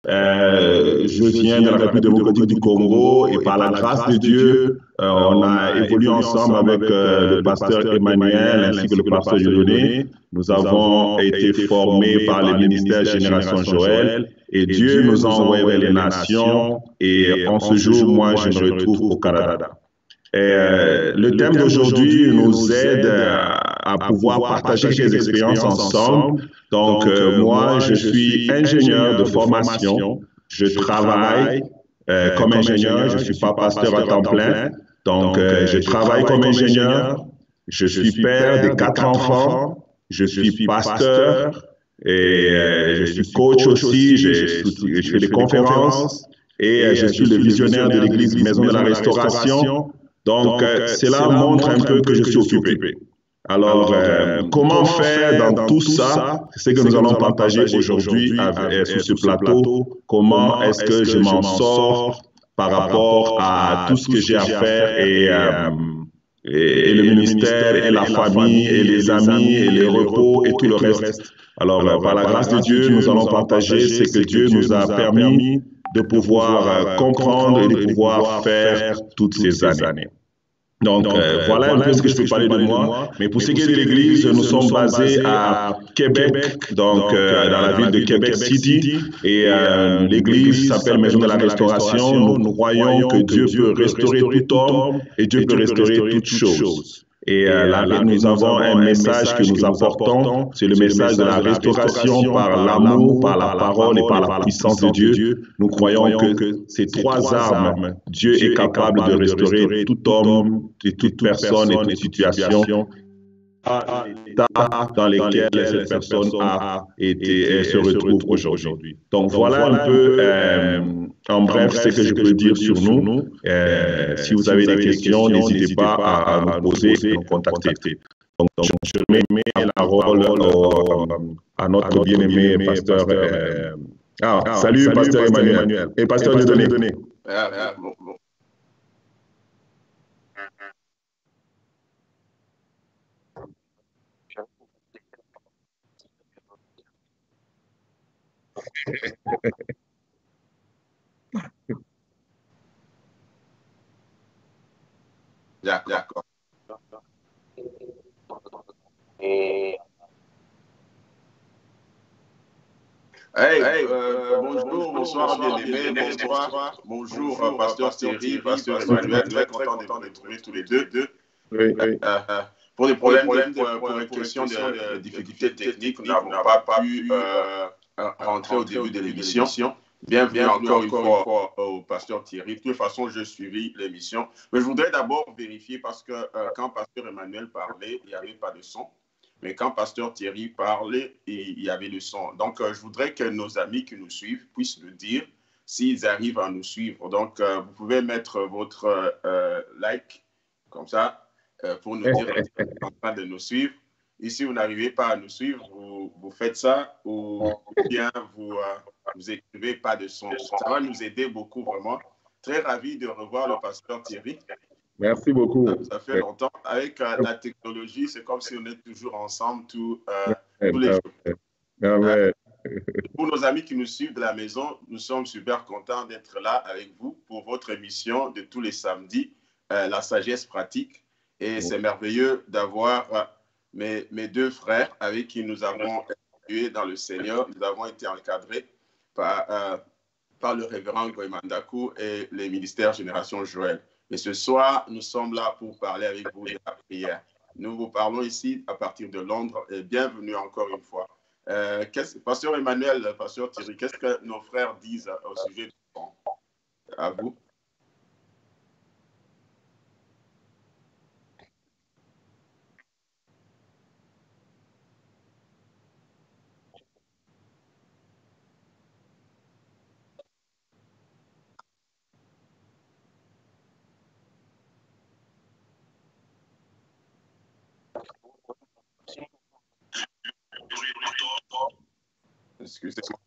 Je viens de la République démocratique du Congo et par la grâce de Dieu, on a évolué ensemble avec le pasteur Emmanuel ainsi que le pasteur Dieudonné. Nous avons été formés par le ministère Génération Joël et Dieu nous a envoyés vers les nations et en ce jour, moi, je me retrouve au Canada. Le thème d'aujourd'hui nous aide à pouvoir partager quelques expériences ensemble. Donc, moi, je suis ingénieur de formation. Je travaille comme ingénieur. Je ne suis pas pasteur à temps plein. Donc, je travaille comme ingénieur. Je suis père de 4 enfants. Je suis pasteur et je suis coach aussi. Je fais des conférences et je suis le visionnaire de l'église Maison de la Restauration. Donc, cela montre un peu que je suis occupé. Alors, comment faire dans tout ça? C'est ce que nous allons partager aujourd'hui sur ce plateau. Comment est-ce que je m'en sors par rapport à tout ce que j'ai à faire et le ministère et la famille et les amis et les repos et tout le reste. Alors, par la grâce de Dieu, nous allons partager ce que Dieu nous a permis de pouvoir comprendre et de pouvoir faire toutes ces années. Donc, voilà un peu ce que je peux parler de moi. Mais pour ce qui est de l'Église, nous sommes basés à Québec, donc dans la ville de Québec City. Et l'Église s'appelle Maison de la Restauration. Nous croyons que Dieu peut restaurer tout homme et Dieu peut restaurer toute chose. Et nous avons un message que nous apportons, c'est le message de la restauration par l'amour, par la parole et par la puissance de Dieu. Nous croyons que ces trois armes, Dieu est capable de restaurer tout homme et toute personne et toute situation à l'état dans lequel cette personne a été et se retrouve aujourd'hui. Donc voilà un peu en bref ce que je peux dire sur nous. Si vous avez des questions, n'hésitez pas à nous poser et nous contacter. Donc je mets la parole à notre bien-aimé pasteur. Salut, pasteur Emmanuel. Et pasteur Dieudonné. D'accord. Bonjour, bonsoir, bien-aimés, bonsoir, bonjour, pasteur Thierry, pasteur Emmanuel, très content de vous retrouver tous les deux. Oui. Pour des problèmes, pour une question de difficultés techniques, nous n'avons pas pu rentrer au début de l'émission. Bienvenue encore une fois au pasteur Thierry. De toute façon, je suivis l'émission. Mais je voudrais d'abord vérifier parce que quand pasteur Emmanuel parlait, il n'y avait pas de son. Mais quand pasteur Thierry parlait, il y avait le son. Donc, je voudrais que nos amis qui nous suivent puissent nous dire s'ils arrivent à nous suivre. Donc, vous pouvez mettre votre like, comme ça, pour nous dire que vous êtes en train de nous suivre. Et si vous n'arrivez pas à nous suivre, vous faites ça ou bien vous écrivez pas de son. Ça va nous aider beaucoup, vraiment. Très ravi de revoir le pasteur Thierry. Merci beaucoup. Ça fait longtemps. Avec la technologie, c'est comme si on est toujours ensemble tous les jours. Pour nos amis qui nous suivent de la maison, nous sommes super contents d'être là avec vous pour votre émission de tous les samedis, La Sagesse Pratique. Et c'est merveilleux d'avoir mes deux frères avec qui nous avons évolué dans le Seigneur. Nous avons été encadrés par le révérend Goemandakou et les ministères Génération Joël. Et ce soir, nous sommes là pour parler avec vous de la prière. Nous vous parlons ici à partir de Londres et bienvenue encore une fois. Pasteur Emmanuel, pasteur Thierry, qu'est-ce que nos frères disent au sujet du son? À vous. Excusez-moi.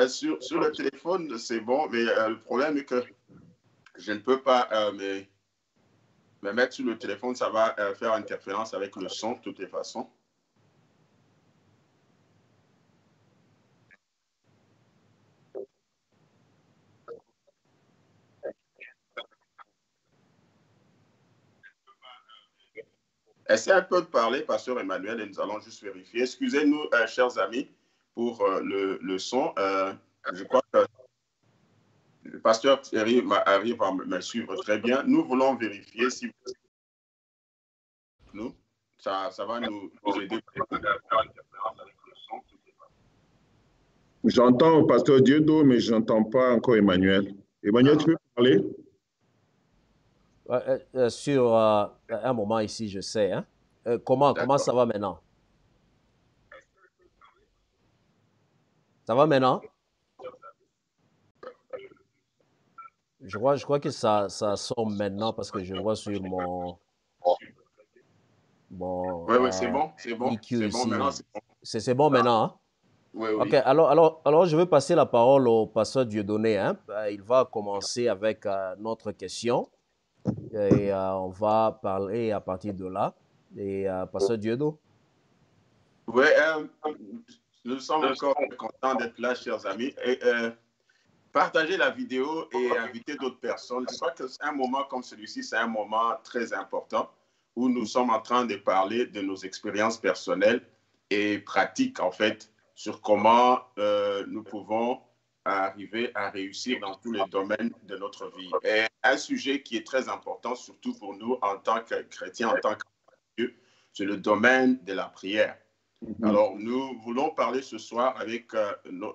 Sur le téléphone, c'est bon, mais le problème est que je ne peux pas me mettre sur le téléphone, ça va faire interférence avec le son de toutes les façons. Essayez un peu de parler, Pasteur Emmanuel, et nous allons juste vérifier. Excusez-nous, chers amis, pour le son. Je crois que le pasteur Thierry arrive à me suivre très bien. Nous voulons vérifier si nous, ça va nous aider. J'entends Pasteur Dieudo, mais je n'entends pas encore Emmanuel. Emmanuel, tu peux parler? Sur un moment ici, je sais. Hein? Comment ça va maintenant? Ça va maintenant? Je crois que ça sort maintenant parce que je vois sur mon oui, c'est bon. EQ ici. Bon, c'est bon maintenant, hein? Oui. Ok, alors je vais passer la parole au pasteur Dieudonné. Hein? Il va commencer avec notre question et on va parler à partir de là. Et pasteur Dieudo. Oui, nous sommes encore contents d'être là, chers amis. Et, partagez la vidéo et invitez d'autres personnes. Je crois que c'est un moment comme celui-ci, c'est un moment très important où nous sommes en train de parler de nos expériences personnelles et pratiques, en fait, sur comment nous pouvons arriver à réussir dans tous les domaines de notre vie. Et un sujet qui est très important, surtout pour nous en tant que chrétiens, en tant que Dieu, c'est le domaine de la prière. Alors, nous voulons parler ce soir avec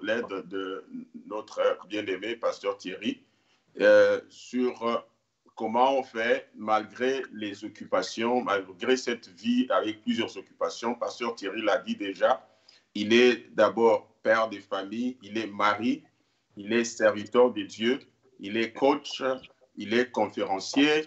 l'aide de notre bien-aimé pasteur Thierry sur comment on fait malgré les occupations, malgré cette vie avec plusieurs occupations. Pasteur Thierry l'a dit déjà, il est d'abord père de famille, il est mari, il est serviteur de Dieu, il est coach, il est conférencier,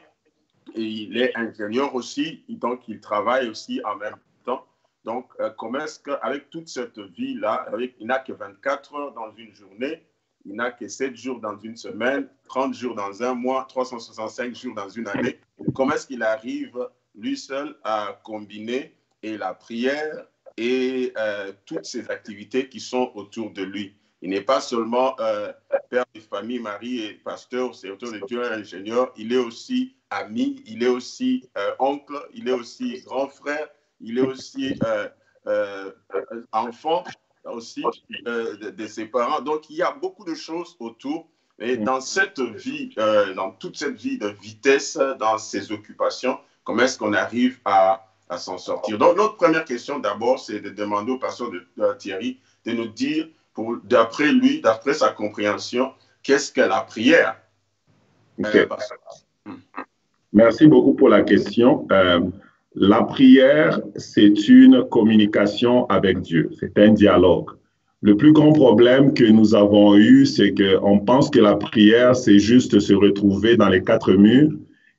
et il est ingénieur aussi, donc il travaille aussi en même temps. Donc, comment est-ce qu'avec toute cette vie-là, il n'a que 24 heures dans une journée, il n'a que 7 jours dans une semaine, 30 jours dans un mois, 365 jours dans une année, comment est-ce qu'il arrive, lui seul, à combiner et la prière et toutes ces activités qui sont autour de lui? Il n'est pas seulement père de famille, mari et pasteur, serviteur de Dieu, ingénieur, il est aussi ami, il est aussi oncle, il est aussi grand frère, il est aussi enfant aussi de ses parents. Donc, il y a beaucoup de choses autour. Et dans cette vie, dans toute cette vie de vitesse, dans ces occupations, comment est-ce qu'on arrive à s'en sortir? Donc, notre première question d'abord, c'est de demander au pasteur de Thierry de nous dire, d'après lui, d'après sa compréhension, qu'est-ce que la prière? Okay. Merci beaucoup pour la question. La prière, c'est une communication avec Dieu, c'est un dialogue. Le plus grand problème que nous avons eu, c'est qu'on pense que la prière, c'est juste se retrouver dans les quatre murs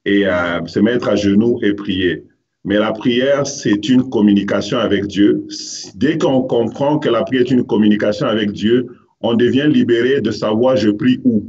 et se mettre à genoux et prier. Mais la prière, c'est une communication avec Dieu. Dès qu'on comprend que la prière est une communication avec Dieu, on devient libéré de savoir je prie où.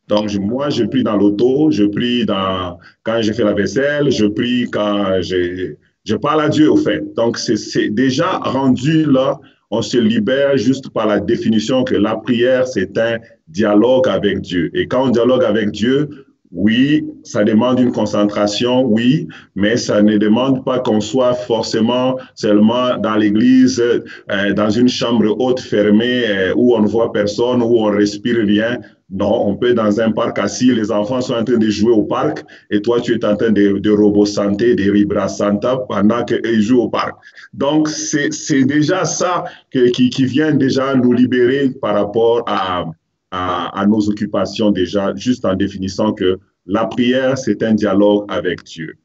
Donc, moi, je prie dans l'auto, je prie quand je fais la vaisselle, je prie quand je parle à Dieu, au fait. Donc, c'est déjà rendu là, on se libère juste par la définition que la prière, c'est un dialogue avec Dieu. Et quand on dialogue avec Dieu, oui, ça demande une concentration, oui, mais ça ne demande pas qu'on soit forcément seulement dans l'église, dans une chambre haute fermée où on ne voit personne, où on respire rien. Non, on peut être dans un parc assis, les enfants sont en train de jouer au parc et toi, tu es en train de robo-santer, de vibra-santa pendant qu'ils jouent au parc. Donc, c'est déjà ça qui vient déjà nous libérer par rapport à nos occupations déjà, juste en définissant que la prière, c'est un dialogue avec Dieu.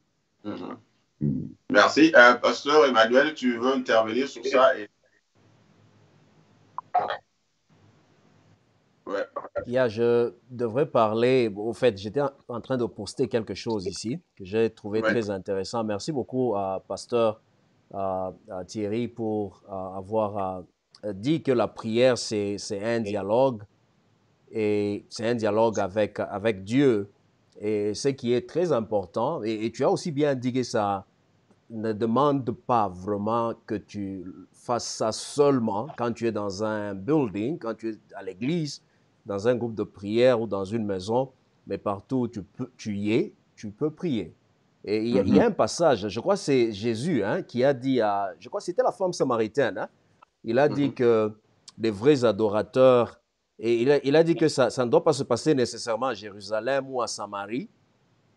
Merci. Pasteur Emmanuel, tu veux intervenir sur ça? Ouais. Je devrais parler. Au fait, j'étais en train de poster quelque chose ici que j'ai trouvé Ouais. très intéressant. Merci beaucoup à Pasteur à Thierry pour avoir dit que la prière, c'est un dialogue et c'est un dialogue avec Dieu. Et ce qui est très important, et tu as aussi bien dit que ça ne demande pas vraiment que tu fasses ça seulement quand tu es dans un building, quand tu es à l'église, dans un groupe de prière ou dans une maison, mais partout où tu y es, tu peux prier. Et il y a un passage, je crois que c'est Jésus qui a dit je crois que c'était la femme samaritaine, il a dit que les vrais adorateurs, et il a dit que ça ne doit pas se passer nécessairement à Jérusalem ou à Samarie,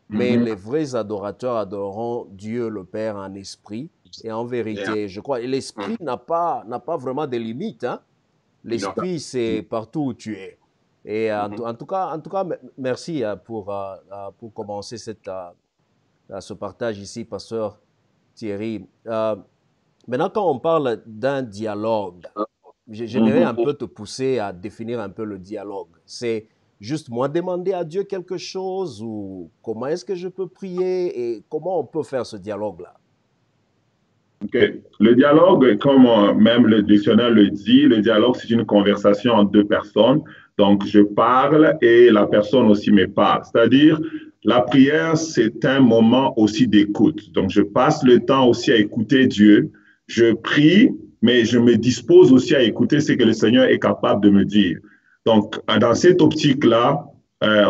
mais les vrais adorateurs adoreront Dieu le Père en esprit et en vérité. Je crois, et l'esprit n'a pas vraiment de limites. Non. L'esprit, c'est partout où tu es. Et en tout cas, merci pour commencer ce partage ici, pasteur Thierry. Maintenant, quand on parle d'un dialogue, j'aimerais un peu te pousser à définir un peu le dialogue. C'est juste moi demander à Dieu quelque chose ou comment est-ce que je peux prier et comment on peut faire ce dialogue-là? Ok. Le dialogue, comme même le dictionnaire le dit, le dialogue, c'est une conversation entre deux personnes. Donc, je parle et la personne aussi me parle. C'est-à-dire, la prière, c'est un moment aussi d'écoute. Donc, je passe le temps aussi à écouter Dieu. Je prie, mais je me dispose aussi à écouter ce que le Seigneur est capable de me dire. Donc, dans cette optique-là,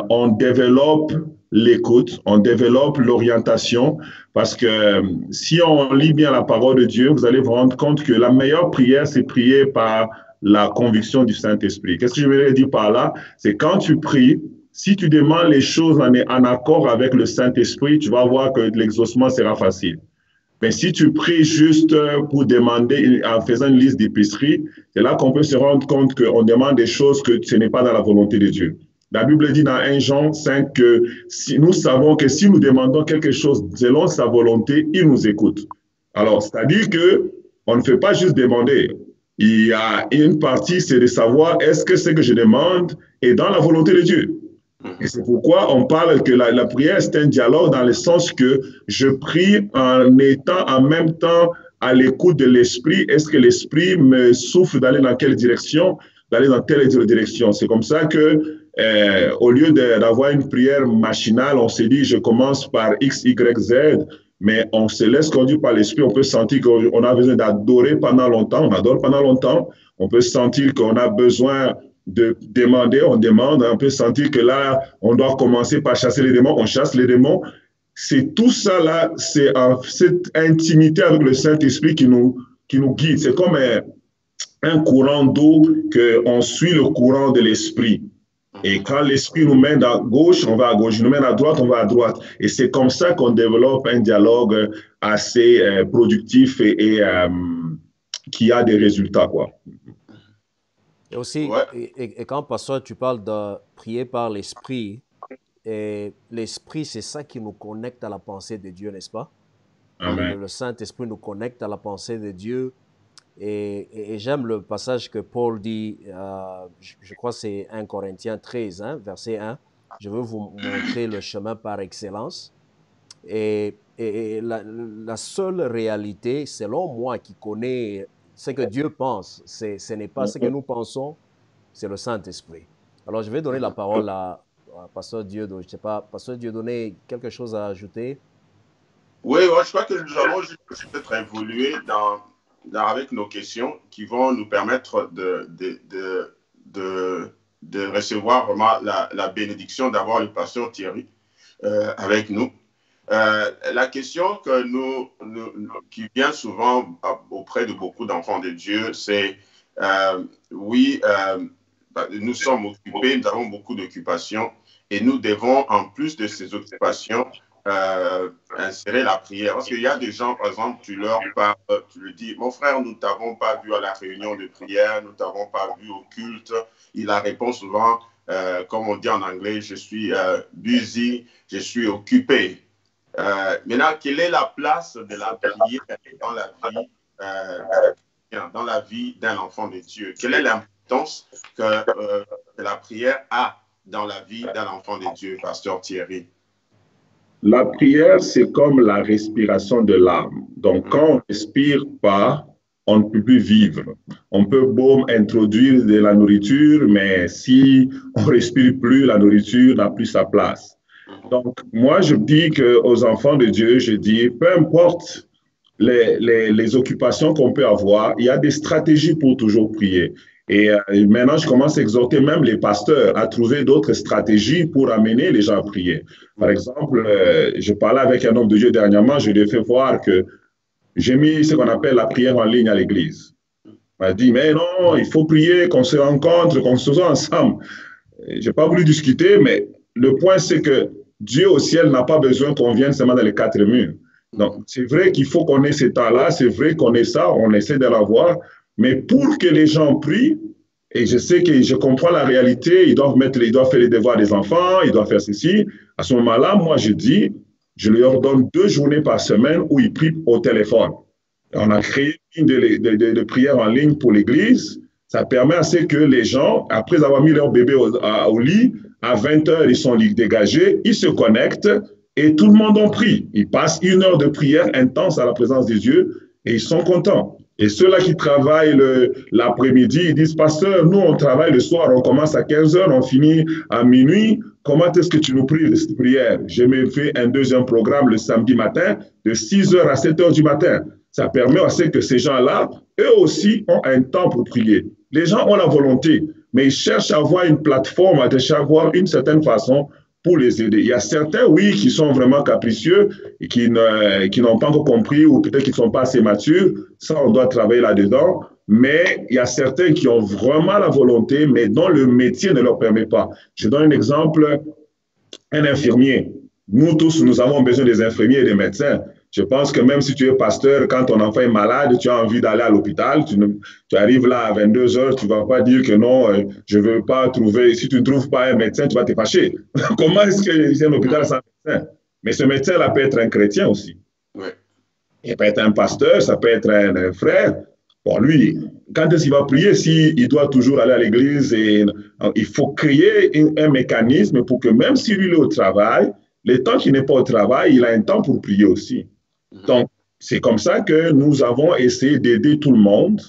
on développe l'écoute, on développe l'orientation, parce que si on lit bien la parole de Dieu, vous allez vous rendre compte que la meilleure prière, c'est prier par la conviction du Saint-Esprit. Qu'est-ce que je veux dire par là? C'est quand tu pries, si tu demandes les choses en accord avec le Saint-Esprit, tu vas voir que l'exaucement sera facile. Mais si tu pries juste pour demander, en faisant une liste d'épicerie, c'est là qu'on peut se rendre compte qu'on demande des choses que ce n'est pas dans la volonté de Dieu. La Bible dit dans 1 Jean 5 que si nous savons que si nous demandons quelque chose selon sa volonté, il nous écoute. Alors, c'est-à-dire que on ne fait pas juste demander. Il y a une partie, c'est de savoir est-ce que ce que je demande est dans la volonté de Dieu. Et c'est pourquoi on parle que la prière, c'est un dialogue dans le sens que je prie en étant en même temps à l'écoute de l'esprit. Est-ce que l'esprit me souffle d'aller dans quelle direction, d'aller dans telle direction? C'est comme ça que, au lieu d'avoir une prière machinale, on se dit, je commence par X, Y, Z, mais on se laisse conduire par l'esprit. On peut sentir qu'on a besoin d'adorer pendant longtemps, on adore pendant longtemps. On peut sentir qu'on a besoin de demander, on demande, on peut sentir que là, on doit commencer par chasser les démons, on chasse les démons. C'est tout ça là, c'est cette intimité avec le Saint-Esprit qui nous guide. C'est comme un courant d'eau qu'on suit le courant de l'Esprit. Et quand l'Esprit nous mène à gauche, on va à gauche. Il nous mène à droite, on va à droite. Et c'est comme ça qu'on développe un dialogue assez productif et qui a des résultats, quoi. Et aussi, Ouais. et quand, pasteur, tu parles de prier par l'esprit, et l'esprit, c'est ça qui nous connecte à la pensée de Dieu, n'est-ce pas? Amen. Le Saint-Esprit nous connecte à la pensée de Dieu. Et j'aime le passage que Paul dit, je crois que c'est 1 Corinthiens 13, verset 1. Je veux vous montrer le chemin par excellence. Et la seule réalité, selon moi, qui connaît ce que Dieu pense, ce n'est pas ce que nous pensons, c'est le Saint-Esprit. Alors, je vais donner la parole à Pasteur Dieudonné. Je ne sais pas, Pasteur Dieudonné, quelque chose à ajouter? Oui, ouais, je crois que nous allons peut-être évoluer avec nos questions qui vont nous permettre de recevoir vraiment la bénédiction d'avoir le pasteur Thierry avec nous. La question qui vient souvent auprès de beaucoup d'enfants de Dieu, c'est oui, nous sommes occupés, nous avons beaucoup d'occupations et nous devons, en plus de ces occupations, insérer la prière. Parce qu'il y a des gens, par exemple, tu leur parles, tu leur dis, mon frère, nous ne t'avons pas vu à la réunion de prière, nous ne t'avons pas vu au culte. Il répond souvent, comme on dit en anglais, je suis busy, je suis occupé. Maintenant, quelle est la place de la prière dans la vie d'un enfant de Dieu? Quelle est l'importance que que la prière a dans la vie d'un enfant de Dieu, pasteur Thierry? La prière, c'est comme la respiration de l'âme. Donc, quand on ne respire pas, on ne peut plus vivre. On peut beau introduire de la nourriture, mais si on ne respire plus, la nourriture n'a plus sa place. Donc, moi, je dis aux enfants de Dieu, je dis, peu importe les occupations qu'on peut avoir, il y a des stratégies pour toujours prier. Et maintenant, je commence à exhorter même les pasteurs à trouver d'autres stratégies pour amener les gens à prier. Par exemple, je parlais avec un homme de Dieu dernièrement, je lui ai fait voir que j'ai mis ce qu'on appelle la prière en ligne à l'église. Il m'a dit, mais non, il faut prier, qu'on se rencontre, qu'on se soit ensemble. Je n'ai pas voulu discuter, mais le point, c'est que Dieu au ciel n'a pas besoin qu'on vienne seulement dans les quatre murs. Donc, c'est vrai qu'il faut qu'on ait ces temps-là, c'est vrai qu'on ait ça, on essaie de l'avoir, mais pour que les gens prient, et je sais que je comprends la réalité, ils doivent faire les devoirs des enfants, ils doivent faire ceci. À ce moment-là, moi, je dis, je leur donne 2 journées par semaine où ils prient au téléphone. On a créé une de prières en ligne pour l'Église. Ça permet à ce que les gens, après avoir mis leur bébé au lit, à 20 heures, ils sont dégagés, ils se connectent et tout le monde en prie. Ils passent 1 heure de prière intense à la présence de Dieu et ils sont contents. Et ceux-là qui travaillent l'après-midi, ils disent, pasteur, nous, on travaille le soir, on commence à 15 heures, on finit à minuit. Comment est-ce que tu nous pries cette prière? J'ai même fait un deuxième programme le samedi matin de 6 heures à 7 heures du matin. Ça permet aussi que ces gens-là, eux aussi, ont un temps pour prier. Les gens ont la volonté, mais ils cherchent à avoir une plateforme, à chercher à avoir une certaine façon pour les aider. Il y a certains, oui, qui sont vraiment capricieux et qui n'ont pas encore compris ou peut-être qu'ils ne sont pas assez matures. Ça, on doit travailler là-dedans. Mais il y a certains qui ont vraiment la volonté, mais dont le métier ne leur permet pas. Je donne un exemple, un infirmier. Nous tous, nous avons besoin des infirmiers et des médecins. Je pense que même si tu es pasteur, quand ton enfant est malade, tu as envie d'aller à l'hôpital, tu arrives là à 22 heures, tu ne vas pas dire que non, je ne veux pas trouver, si tu ne trouves pas un médecin, tu vas te fâcher. Comment est-ce qu'il y a un hôpital sans médecin? Mais ce médecin-là peut être un chrétien aussi. Oui. Il peut être un pasteur, ça peut être un frère. Bon, lui, quand est-ce qu'il va prier s'il doit toujours aller à l'église? Il faut créer un mécanisme pour que même si lui est au travail, le temps qu'il n'est pas au travail, il a un temps pour prier aussi. Donc, c'est comme ça que nous avons essayé d'aider tout le monde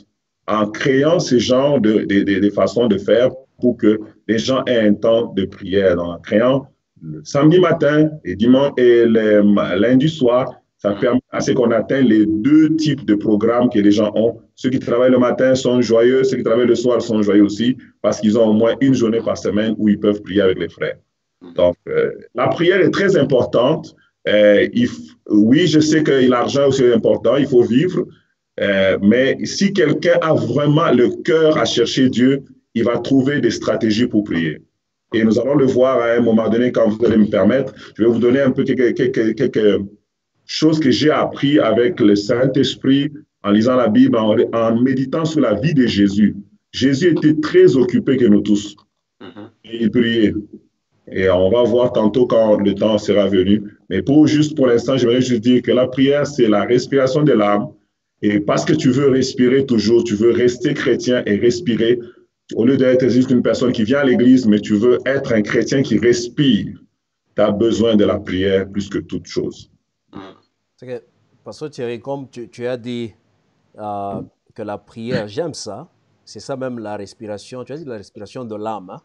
en créant ce genre de façons de faire pour que les gens aient un temps de prière. Donc, en créant le samedi matin et dimanche et le lundi soir, ça permet à ce qu'on atteigne les 2 types de programmes que les gens ont. Ceux qui travaillent le matin sont joyeux, ceux qui travaillent le soir sont joyeux aussi parce qu'ils ont au moins 1 journée par semaine où ils peuvent prier avec les frères. Donc, la prière est très importante. Oui, je sais que l'argent aussi est important, il faut vivre, mais si quelqu'un a vraiment le cœur à chercher Dieu, il va trouver des stratégies pour prier. Et nous allons le voir à un moment donné, quand vous allez me permettre. Je vais vous donner un peu quelques choses que j'ai appris avec le Saint-Esprit en lisant la Bible, en méditant sur la vie de Jésus. Jésus était très occupé que nous tous. Et il priait. Et on va voir tantôt quand le temps sera venu. Mais juste pour l'instant, je voudrais juste dire que la prière, c'est la respiration de l'âme. Et parce que tu veux respirer toujours, tu veux rester chrétien et respirer, au lieu d'être juste une personne qui vient à l'église, mais tu veux être un chrétien qui respire, tu as besoin de la prière plus que toute chose. C'est que, Pasteur Thierry, comme tu as dit que la prière, j'aime ça, c'est ça même la respiration, tu as dit la respiration de l'âme. Hein?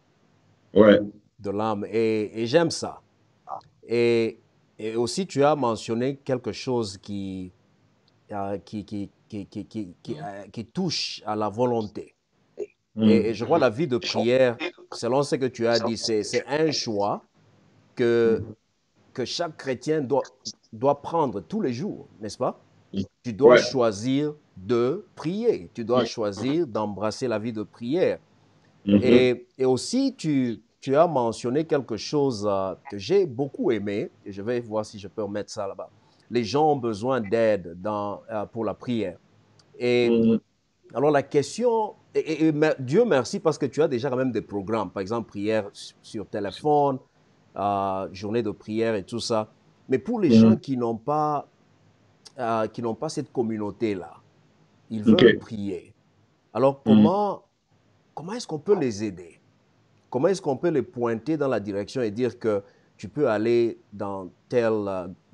Ouais. De l'âme, et j'aime ça. Et aussi, tu as mentionné quelque chose qui touche à la volonté. Et je crois que la vie de prière, selon ce que tu as dit, c'est un choix que chaque chrétien doit prendre tous les jours, n'est-ce pas? Tu dois choisir de prier. Tu dois choisir d'embrasser la vie de prière. Et aussi, tu as mentionné quelque chose que j'ai beaucoup aimé, et je vais voir si je peux remettre ça là-bas. Les gens ont besoin d'aide pour la prière. Et alors la question, et Dieu merci parce que tu as déjà quand même des programmes, par exemple prière sur téléphone, journée de prière et tout ça. Mais pour les gens qui n'ont pas cette communauté-là, ils veulent prier. Alors comment est-ce qu'on peut les aider? comment est-ce qu'on peut les pointer dans la direction et dire que tu peux aller dans tel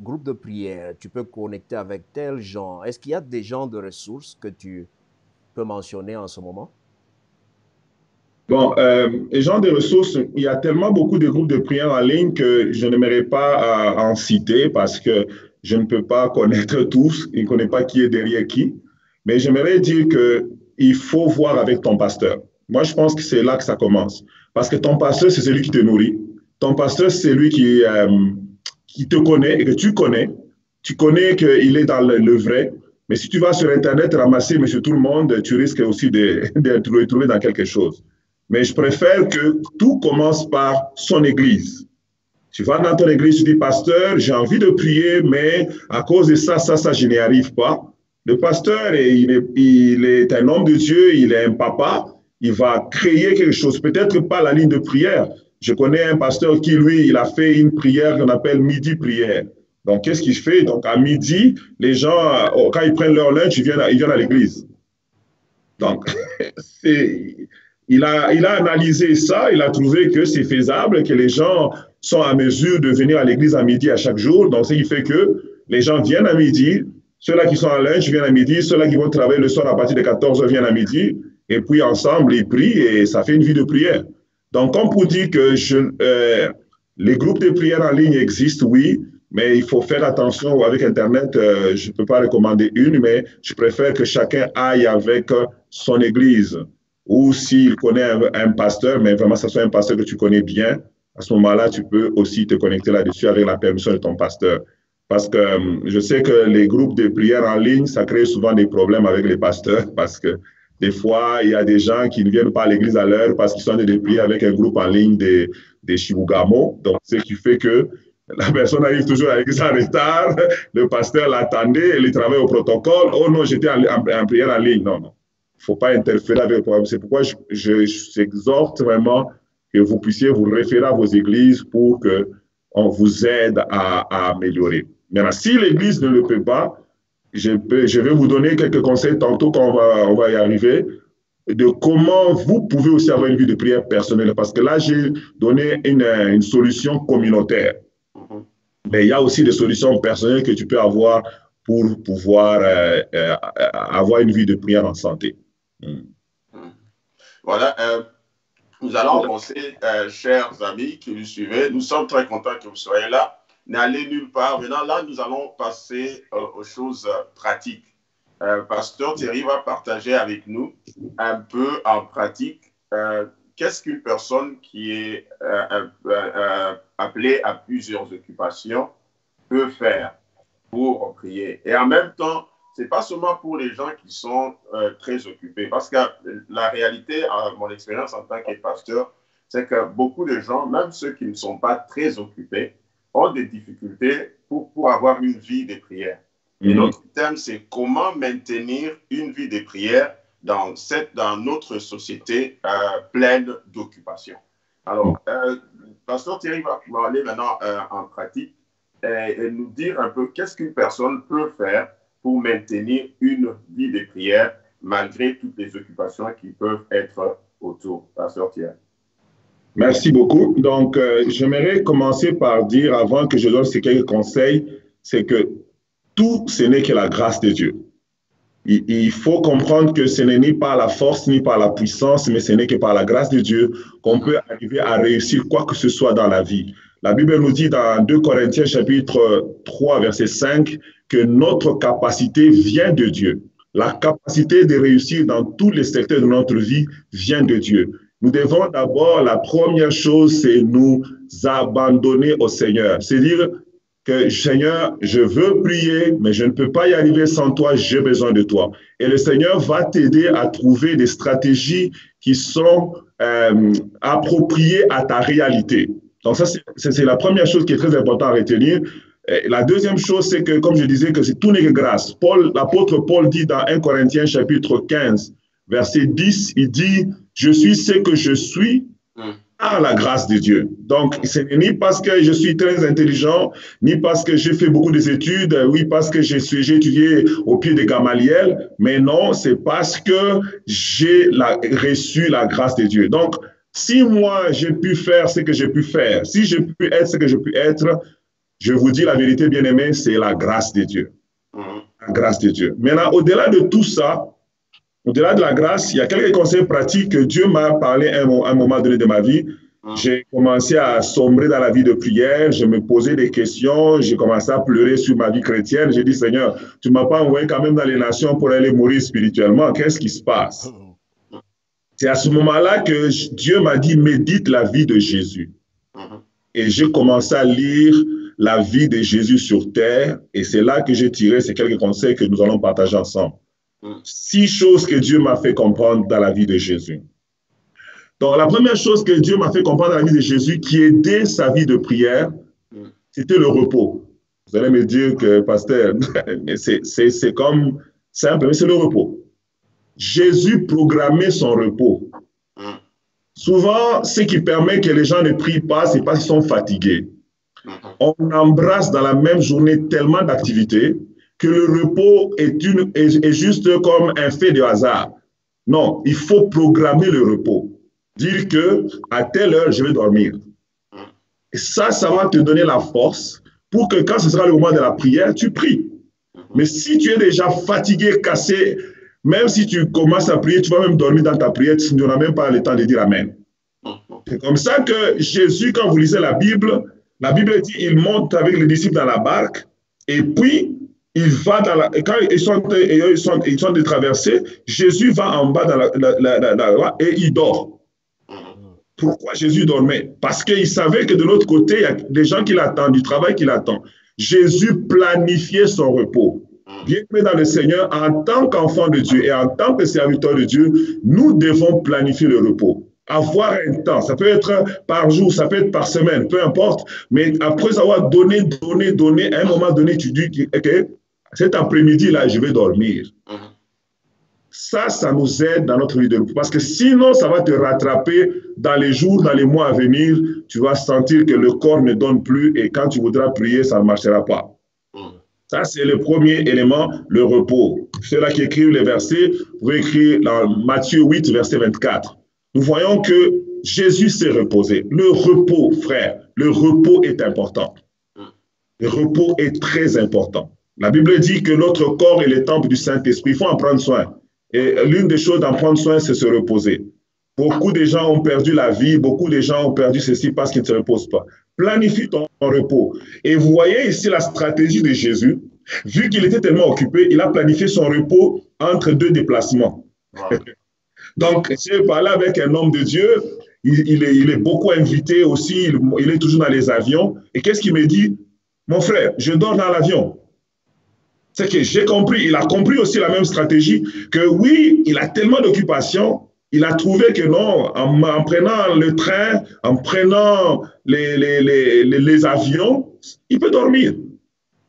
groupe de prière, tu peux connecter avec tel gens? Est-ce qu'il y a des gens de ressources que tu peux mentionner en ce moment? Bon, les gens des ressources, il y a tellement beaucoup de groupes de prière en ligne que je n'aimerais pas en citer parce que je ne peux pas connaître tous, je ne connais pas qui est derrière qui. Mais j'aimerais dire qu'il faut voir avec ton pasteur. Moi, je pense que c'est là que ça commence. Parce que ton pasteur, c'est celui qui te nourrit. Ton pasteur, c'est celui qui te connaît et que tu connais. Tu connais qu'il est dans le vrai. Mais si tu vas sur Internet ramasser Monsieur Tout le Monde, tu risques aussi de te retrouver dans quelque chose. Mais je préfère que tout commence par son église. Tu vas dans ton église, tu dis, pasteur, j'ai envie de prier, mais à cause de ça, je n'y arrive pas. Le pasteur, il est un homme de Dieu, il est un papa, il va créer quelque chose, peut-être pas la ligne de prière. Je connais un pasteur qui, lui, il a fait une prière qu'on appelle midi prière. Donc, qu'est-ce qu'il fait? Donc, à midi, les gens, quand ils prennent leur lunch, ils viennent à l'église. Donc, il a analysé ça, il a trouvé que c'est faisable, que les gens sont à mesure de venir à l'église à midi à chaque jour. Donc, ce qui fait que les gens viennent à midi, ceux-là qui sont à lunch viennent à midi, ceux-là qui vont travailler le soir à partir de 14h viennent à midi, et puis ensemble, ils prient et ça fait une vie de prière. Donc, comme pour dire que les groupes de prière en ligne existent, oui, mais il faut faire attention avec Internet. Je ne peux pas recommander une, mais je préfère que chacun aille avec son église. Ou s'il connaît un pasteur, mais vraiment, ça soit un pasteur que tu connais bien, à ce moment-là, tu peux aussi te connecter là-dessus avec la permission de ton pasteur. Parce que je sais que les groupes de prière en ligne, ça crée souvent des problèmes avec les pasteurs parce que des fois, il y a des gens qui ne viennent pas à l'église à l'heure parce qu'ils sont en train de prier avec un groupe en ligne des Shibugamo. Donc, ce qui fait que la personne arrive toujours à l'église en retard, le pasteur l'attendait, il travaille au protocole. Oh non, j'étais en prière en ligne. Non, non. Il ne faut pas interférer avec le problème. C'est pourquoi j'exhorte vraiment que vous puissiez vous référer à vos églises pour qu'on vous aide à améliorer. Maintenant, si l'église ne le peut pas, je vais vous donner quelques conseils tantôt quand on va y arriver, de comment vous pouvez aussi avoir une vie de prière personnelle. Parce que là, j'ai donné une solution communautaire. Mais il y a aussi des solutions personnelles que tu peux avoir pour pouvoir avoir une vie de prière en santé. Voilà. Nous allons commencer, chers amis qui nous suivez. Nous sommes très contents que vous soyez là. N'allez nulle part. Maintenant, là, nous allons passer aux choses pratiques. Pasteur Thierry va partager avec nous un peu en pratique qu'est-ce qu'une personne qui est appelée à plusieurs occupations peut faire pour prier. Et en même temps, ce n'est pas seulement pour les gens qui sont très occupés. Parce que la réalité, à mon expérience en tant que pasteur, c'est que beaucoup de gens, même ceux qui ne sont pas très occupés, ont des difficultés pour avoir une vie de prière. Et notre thème, c'est comment maintenir une vie de prière dans notre société pleine d'occupations. Alors, Pasteur Thierry va aller maintenant en pratique et nous dire un peu qu'est-ce qu'une personne peut faire pour maintenir une vie de prière malgré toutes les occupations qui peuvent être autour. Pasteur Thierry. Merci beaucoup. Donc, j'aimerais commencer par dire, avant que je donne ces quelques conseils, c'est que tout, ce n'est que la grâce de Dieu. Il faut comprendre que ce n'est ni par la force, ni par la puissance, mais ce n'est que par la grâce de Dieu qu'on peut arriver à réussir quoi que ce soit dans la vie. La Bible nous dit dans 2 Corinthiens chapitre 3, verset 5, que notre capacité vient de Dieu. La capacité de réussir dans tous les secteurs de notre vie vient de Dieu. Nous devons d'abord, la première chose, c'est nous abandonner au Seigneur. C'est-à-dire que Seigneur, je veux prier, mais je ne peux pas y arriver sans toi, j'ai besoin de toi. Et le Seigneur va t'aider à trouver des stratégies qui sont appropriées à ta réalité. Donc ça, c'est la première chose qui est très importante à retenir. Et la deuxième chose, c'est que, comme je disais, que c'est tout n'est que grâce. L'apôtre Paul dit dans 1 Corinthiens chapitre 15, verset 10, il dit « Je suis ce que je suis par la grâce de Dieu. » Donc, ce n'est ni parce que je suis très intelligent, ni parce que j'ai fait beaucoup d'études, oui, parce que j'ai étudié au pied de Gamaliel, mais non, c'est parce que j'ai reçu la grâce de Dieu. Donc, Si moi, j'ai pu faire ce que j'ai pu faire, si j'ai pu être ce que j'ai pu être, je vous dis la vérité, bien-aimé, c'est la grâce de Dieu. La grâce de Dieu. Maintenant, au-delà de tout ça, au-delà de la grâce, il y a quelques conseils pratiques que Dieu m'a parlé à un moment donné de ma vie. J'ai commencé à sombrer dans la vie de prière, je me posais des questions, j'ai commencé à pleurer sur ma vie chrétienne. J'ai dit, Seigneur, tu ne m'as pas envoyé quand même dans les nations pour aller mourir spirituellement. Qu'est-ce qui se passe? C'est à ce moment-là que Dieu m'a dit, médite la vie de Jésus. Et j'ai commencé à lire la vie de Jésus sur terre, et c'est là que j'ai tiré ces quelques conseils que nous allons partager ensemble. 6 choses que Dieu m'a fait comprendre dans la vie de Jésus. Donc, la première chose que Dieu m'a fait comprendre dans la vie de Jésus, qui aidait sa vie de prière, c'était le repos. Vous allez me dire que, pasteur, c'est comme simple, mais c'est le repos. Jésus programmait son repos. Souvent, ce qui permet que les gens ne prient pas, c'est parce qu'ils sont fatigués. On embrasse dans la même journée tellement d'activités que le repos est juste comme un fait de hasard. Non, il faut programmer le repos. Dire que à telle heure, je vais dormir. Et ça va te donner la force pour que quand ce sera le moment de la prière, tu pries. Mais si tu es déjà fatigué, cassé, même si tu commences à prier, tu vas même dormir dans ta prière, tu n'auras même pas le temps de dire Amen. C'est comme ça que Jésus, quand vous lisez la Bible dit il monte avec les disciples dans la barque et puis il va dans la... Quand ils sont de traverser, Jésus va en bas dans la et il dort. Pourquoi Jésus dormait? Parce qu'il savait que de l'autre côté, il y a des gens qui l'attendent, du travail qui l'attend. Jésus planifiait son repos. Bien-aimé dans le Seigneur, en tant qu'enfant de Dieu et en tant que serviteur de Dieu, nous devons planifier le repos. Avoir un temps, ça peut être par jour, ça peut être par semaine, peu importe, mais après avoir donné, à un moment donné, tu dis, OK, cet après-midi-là, je vais dormir. Ça nous aide dans notre vie de repos. Parce que sinon, ça va te rattraper dans les jours, dans les mois à venir. Tu vas sentir que le corps ne donne plus et quand tu voudras prier, ça ne marchera pas. Ça, c'est le premier élément, le repos. Ceux-là qui écrivent les versets, vous pouvez écrire dans Matthieu 8, verset 24. Nous voyons que Jésus s'est reposé. Le repos, frère, le repos est important. Le repos est très important. La Bible dit que notre corps est le temple du Saint-Esprit. Il faut en prendre soin. Et l'une des choses d'en prendre soin, c'est se reposer. Beaucoup de gens ont perdu la vie, beaucoup de gens ont perdu ceci parce qu'ils ne se reposent pas. Planifie ton repos. Et vous voyez ici la stratégie de Jésus. Vu qu'il était tellement occupé, il a planifié son repos entre 2 déplacements. Donc, j'ai parlé avec un homme de Dieu, il est beaucoup invité aussi, il est toujours dans les avions. Et qu'est-ce qu'il me dit? Mon frère, je dors dans l'avion. C'est que j'ai compris, il a compris aussi la même stratégie, que oui, il a tellement d'occupations, il a trouvé que non, en prenant le train, en prenant les avions, il peut dormir.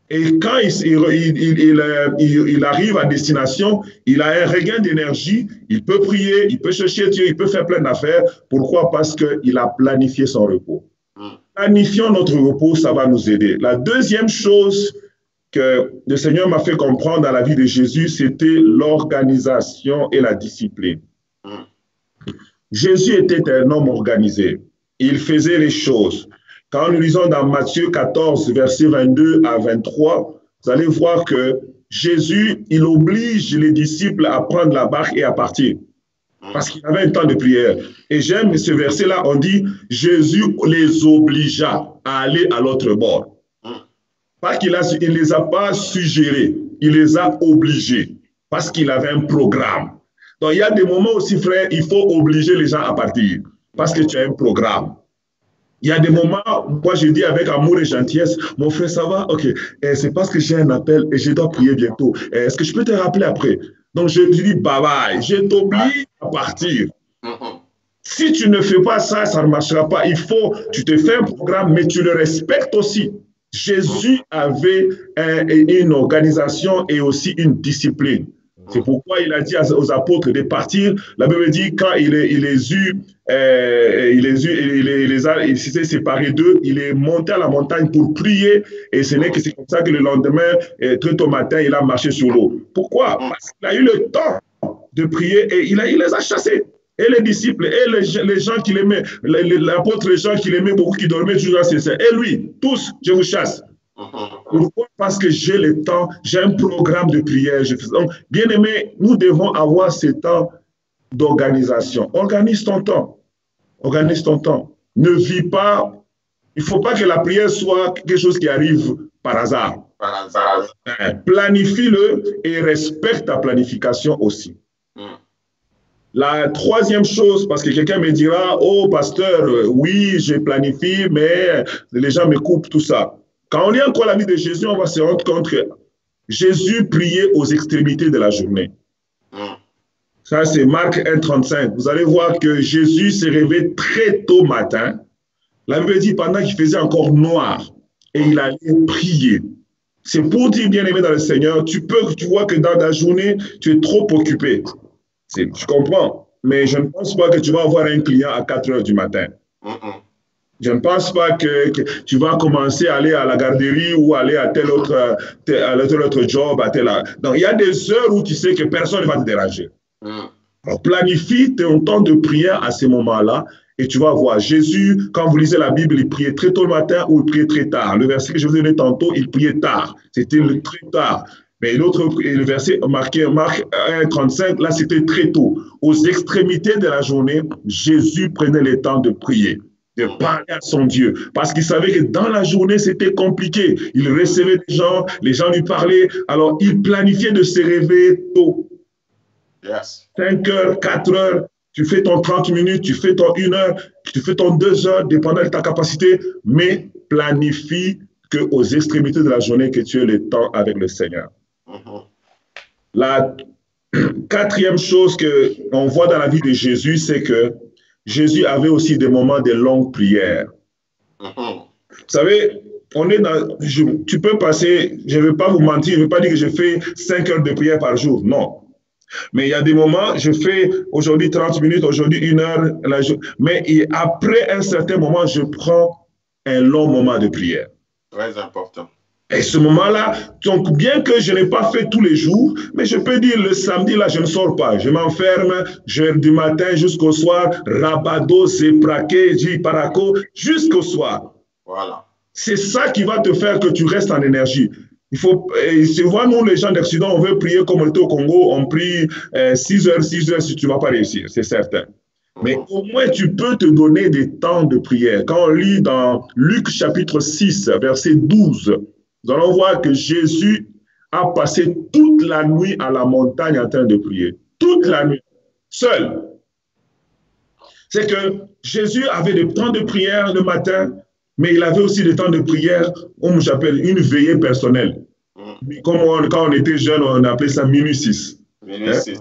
Et quand il arrive à destination, il a un regain d'énergie, il peut prier, il peut chercher Dieu, il peut faire plein d'affaires. Pourquoi? Parce qu'il a planifié son repos. Planifions notre repos, ça va nous aider. La deuxième chose que le Seigneur m'a fait comprendre dans la vie de Jésus, c'était l'organisation et la discipline. Jésus était un homme organisé. Il faisait les choses. Quand nous lisons dans Matthieu 14, versets 22 à 23, vous allez voir que Jésus, il oblige les disciples à prendre la barque et à partir. Parce qu'il avait un temps de prière. Et j'aime ce verset-là, on dit, Jésus les obligea à aller à l'autre bord. Pas qu'il ne les a pas suggérés, il les a obligés. Parce qu'il avait un programme. Donc il y a des moments aussi, frère, il faut obliger les gens à partir. Parce que tu as un programme. Il y a des moments, moi je dis avec amour et gentillesse, mon frère, ça va? Ok, c'est parce que j'ai un appel et je dois prier bientôt. Est-ce que je peux te rappeler après? Donc je lui dis, bye bye, je t'oblige à partir. Si tu ne fais pas ça, ça ne marchera pas. Tu te fais un programme, mais tu le respectes aussi. Jésus avait une organisation et aussi une discipline. C'est pourquoi il a dit aux apôtres de partir. La Bible dit quand il s'est séparé d'eux, il est monté à la montagne pour prier et ce n'est que c'est comme ça que le lendemain, très tôt matin, il a marché sur l'eau. Pourquoi? Parce qu'il a eu le temps de prier et il les a chassés. Et les disciples, et les gens qui l'aimaient, l'apôtre Jean qui l'aimait beaucoup, qui dormait toujours à ses seins. Et lui, tous, je vous chasse. Pourquoi? Parce que j'ai le temps, j'ai un programme de prière. Donc, bien aimé, nous devons avoir ce temps d'organisation. Organise ton temps. Organise ton temps. Ne vis pas. Il ne faut pas que la prière soit quelque chose qui arrive par hasard. Par hasard. Planifie-le et respecte ta planification aussi. La troisième chose, parce que quelqu'un me dira, oh pasteur, oui, je planifie, mais les gens me coupent tout ça. Quand on lit encore la vie de Jésus, on va se rendre compte que Jésus priait aux extrémités de la journée. Ça, c'est Marc 1,35. Vous allez voir que Jésus s'est réveillé très tôt matin. La Bible dit pendant qu'il faisait encore noir et il allait prier. C'est pour dire, bien aimé dans le Seigneur, tu vois que dans ta journée, tu es trop occupé. Je comprends, mais je ne pense pas que tu vas avoir un client à 4 heures du matin. Je ne pense pas que tu vas commencer à aller à la garderie ou aller à tel autre job. Donc, il y a des heures où tu sais que personne ne va te déranger. Alors, planifie ton temps de prière à ces moments-là et tu vas voir. Jésus, quand vous lisez la Bible, il priait très tôt le matin ou il priait très tard. Le verset que je vous ai donné tantôt, il priait tard. C'était très tard. Mais l'autre, le verset marqué Marc 1,35, là, c'était très tôt. Aux extrémités de la journée, Jésus prenait le temps de prier, de parler à son Dieu. Parce qu'il savait que dans la journée, c'était compliqué. Il recevait des gens, les gens lui parlaient. Alors, il planifiait de se réveiller tôt. 5 heures, 4 heures, tu fais ton 30 minutes, tu fais ton 1 heure, tu fais ton 2 heures, dépendant de ta capacité, mais planifie qu'aux extrémités de la journée, que tu aies le temps avec le Seigneur. La quatrième chose qu'on voit dans la vie de Jésus, c'est que Jésus avait aussi des moments de longue prière. Vous savez, tu peux passer, je ne vais pas vous mentir, je ne vais pas dire que je fais 5 heures de prière par jour, non. Mais il y a des moments, je fais aujourd'hui 30 minutes, aujourd'hui 1 heure, mais après un certain moment, je prends un long moment de prière. Très important. Et ce moment-là, donc bien que je n'ai pas fait tous les jours, mais je peux dire le samedi, là, je ne sors pas. Je m'enferme du matin jusqu'au soir, rabado, zepraké, jiparako, jusqu'au soir. Voilà. C'est ça qui va te faire que tu restes en énergie. Souvent, nous, les gens d'Occident, on veut prier comme on était au Congo, on prie 6 heures, si tu ne vas pas réussir, c'est certain. Mais au moins, tu peux te donner des temps de prière. Quand on lit dans Luc chapitre 6, verset 12, nous allons voir que Jésus a passé toute la nuit à la montagne en train de prier. Toute la nuit, seul. C'est que Jésus avait des temps de prière le matin, mais il avait aussi des temps de prière, comme j'appelle une veillée personnelle. Comme quand on était jeune, on appelait ça minuit 6. Minuit 6.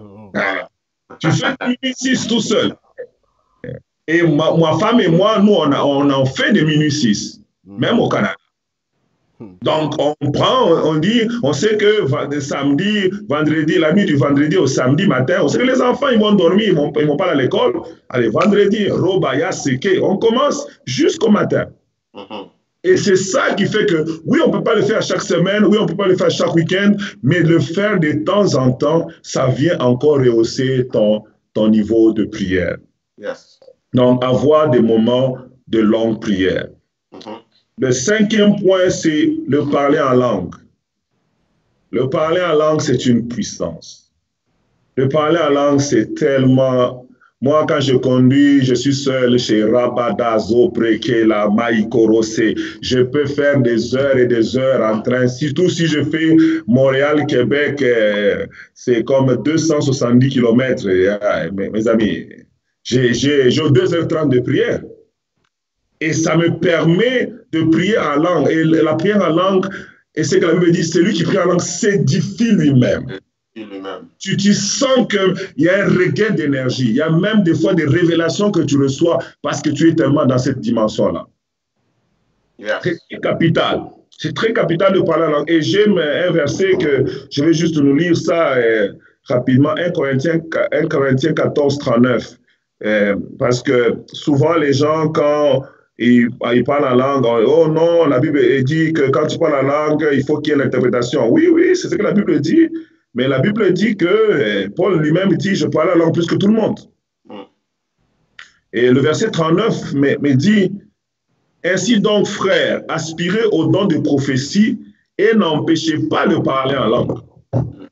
Tu fais minuit 6 tout seul. Et ma femme et moi, nous, on en fait des minuit 6, même au Canada. Donc, on dit, on sait que samedi, vendredi, la nuit du vendredi au samedi matin, on sait que les enfants, ils vont dormir, ils vont pas à l'école. Allez, vendredi, robaya, seke, on commence jusqu'au matin. Et c'est ça qui fait que, oui, on ne peut pas le faire chaque semaine, oui, on ne peut pas le faire chaque week-end, mais le faire de temps en temps, ça vient encore rehausser ton niveau de prière. Yes. Donc, avoir des moments de longue prière. Le 5e point, c'est le parler en langue. Le parler en langue, c'est une puissance. Le parler en langue, c'est tellement... Moi, quand je conduis, je suis seul chez Rabadazo, Prekela, Maïkorose. Je peux faire des heures et des heures en train. Surtout si je fais Montréal-Québec, c'est comme 270 km. Mes amis, j'ai 2h30 de prière. Et ça me permet de prier en langue. Et la prière en langue, et c'est que la Bible dit, celui qui prie en langue s'édifie lui-même. Tu sens qu'il y a un regain d'énergie. Il y a même des fois des révélations que tu reçois parce que tu es tellement dans cette dimension-là. Yes. C'est capital. C'est très capital de parler en langue. Et j'aime un verset que je vais juste nous lire ça rapidement. 1 Corinthiens 14, 39. Parce que souvent les gens, quand ils parlent en langue, oh non, la Bible dit que quand tu parles en langue, il faut qu'il y ait l'interprétation. Oui, c'est ce que la Bible dit. Mais la Bible dit que Paul lui-même dit, je parle la langue plus que tout le monde. Et le verset 39 me dit, ainsi donc, frères, aspirez au don de prophétie et n'empêchez pas de parler en langue.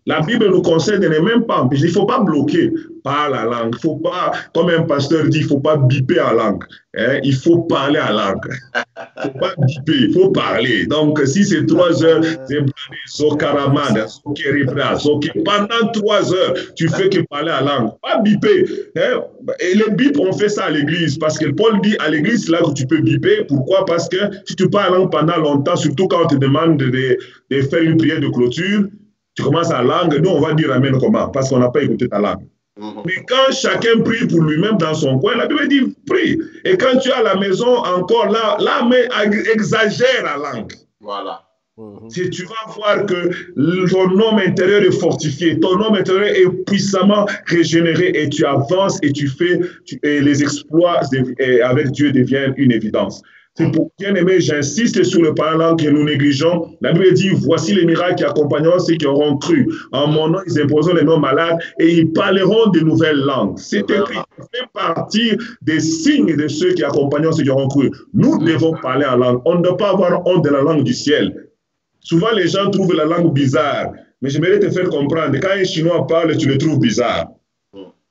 La Bible nous conseille de ne même pas empêcher. Il ne faut pas bloquer par la langue. Il ne faut pas, comme un pasteur dit, il ne faut pas biper en langue. Hein? Il faut parler en langue. Il ne faut pas biper, il faut parler. Donc, si c'est 3 heures, pendant 3 heures, tu fais que parler en langue. Pas biper. Hein? Et les bips, on fait ça à l'église. Parce que Paul dit à l'église, c'est là que tu peux biper. Pourquoi? Parce que si tu parles en langue pendant longtemps, surtout quand on te demande de faire une prière de clôture, tu commences en langue, nous on va dire amen comment? Parce qu'on n'a pas écouté ta langue. Mais quand chacun prie pour lui-même dans son coin, la Bible dit prie. Et quand tu es à la maison encore là, mais exagère la langue. Voilà. Si tu vas voir que ton homme intérieur est fortifié, ton homme intérieur est puissamment régénéré et tu avances et tu fais, et les exploits avec Dieu deviennent une évidence. C'est pour bien aimé, j'insiste sur le parlant que nous négligeons. La Bible dit, voici les miracles qui accompagneront ceux qui auront cru. En mon nom, ils imposeront les noms malades et ils parleront de nouvelles langues. C'est écrit, ça fait partie des signes de ceux qui accompagneront ceux qui auront cru. Nous devons parler en langue. On ne doit pas avoir honte de la langue du ciel. Souvent, les gens trouvent la langue bizarre. Mais j'aimerais te faire comprendre, quand un Chinois parle, tu le trouves bizarre.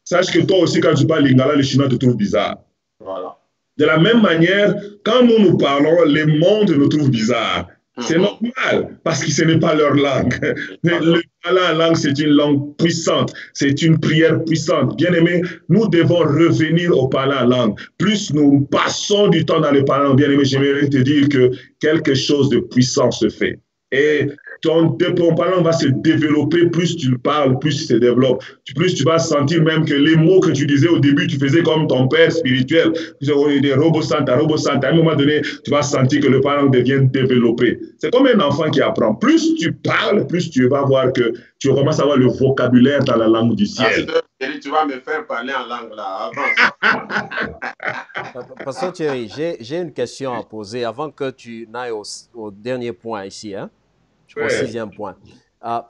Sache que toi aussi, quand tu parles lingala, les Chinois te trouvent bizarre. Voilà. De la même manière, quand nous parlons, le monde nous trouve bizarre. C'est normal, parce que ce n'est pas leur langue. Mais le parler en langue, c'est une langue puissante, c'est une prière puissante. Bien aimé, nous devons revenir au parler en langue. Plus nous passons du temps dans le parler en langue, bien aimé, j'aimerais te dire que quelque chose de puissant se fait. Et ton parlant va se développer, plus tu parles, plus il se développe. Plus tu vas sentir même que les mots que tu disais au début, tu faisais comme ton père spirituel. Tu disais Robo Santa. À un moment donné, tu vas sentir que le parlant devient développé. C'est comme un enfant qui apprend. Plus tu parles, plus tu vas voir que tu commences à avoir le vocabulaire dans la langue du ciel. Tu vas me faire parler en langue là, avance. Pasteur Thierry, j'ai une question à poser avant que tu n'ailles au dernier point ici, hein? Au 6e point.